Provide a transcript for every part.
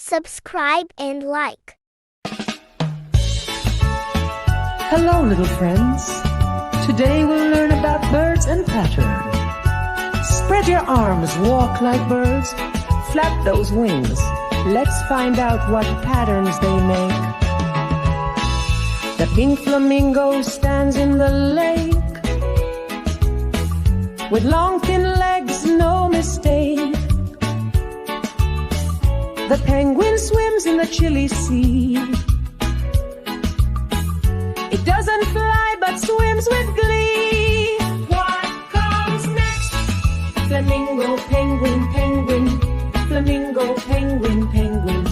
subscribe and like. Hello, little friends. Today we'll learn about birds and pattern. Spread your arms, walk like birds, flap those wings. Let's find out what patterns they make. The pink flamingo stands in the lake with long thin legs, no mistake. The penguin swims in the chilly sea. It doesn't fly but swims with glee. What comes next? Flamingo, penguin, penguin. Flamingo, penguin, penguin.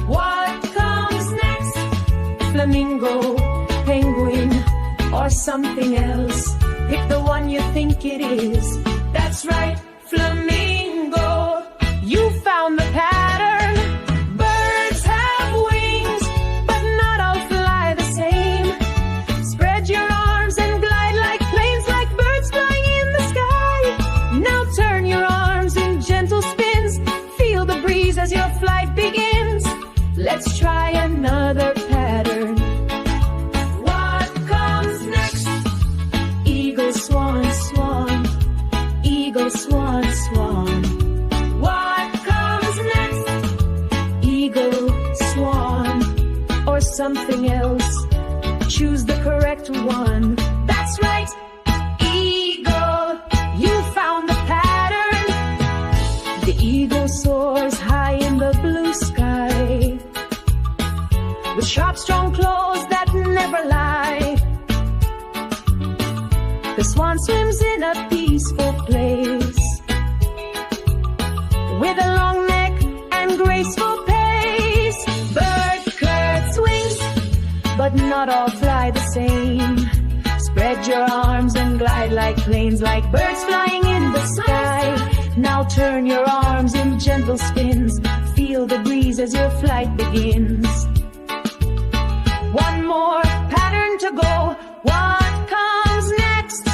What comes next? Flamingo, penguin, or something else. Pick the one you think it is. That's right, flamingo. You found the pattern. Birds have wings, but not all fly the same. Spread your arms and glide like planes, like birds flying in the sky. Now turn your arms in gentle spins. Feel the breeze as your flight begins. Let's try another pattern. What comes next? Eagle, swan, swan. Eagle, swan, swan. What comes next? Eagle, swan, or something else. Choose the correct one. That's right, eagle. You found the pattern. The eagle soars high in the blue sky with sharp, strong claws that never lie. The swan swims in a peaceful place with a long neck and graceful pace. Bird curves wings, but not all fly the same. Spread your arms and glide like planes, like birds flying in the sky. Now turn your arms in gentle spins. Feel the breeze as your flight begins. One more pattern to go. What comes next?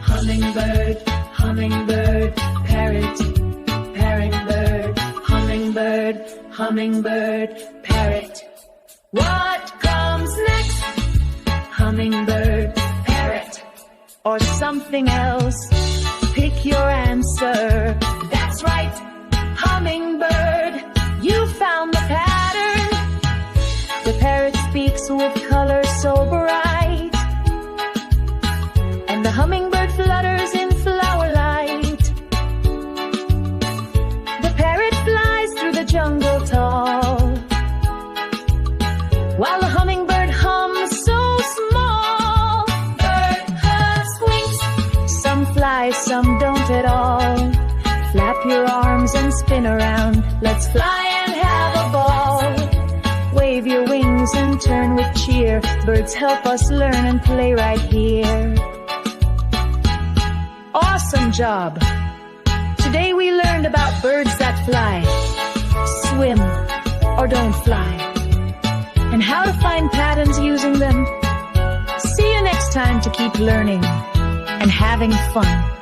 Hummingbird, hummingbird, parrot, parrot bird. Hummingbird, hummingbird, parrot. What comes next? Hummingbird, parrot, or something else. Pick your answer. That's right, hummingbird. You found the pattern. The parrot speaks with color so bright, and the hummingbird flutters in flower light. The parrot flies through the jungle tall, while the hummingbird hums so small. Bird has wings, some fly, some don't at all. Flap your arms and spin around. Let's fly and have a ball. Wave your wings and turn with cheer. Birds help us learn and play right here. Awesome job! Today we learned about birds that fly, swim, or don't fly, and how to find patterns using them. See you next time to keep learning and having fun.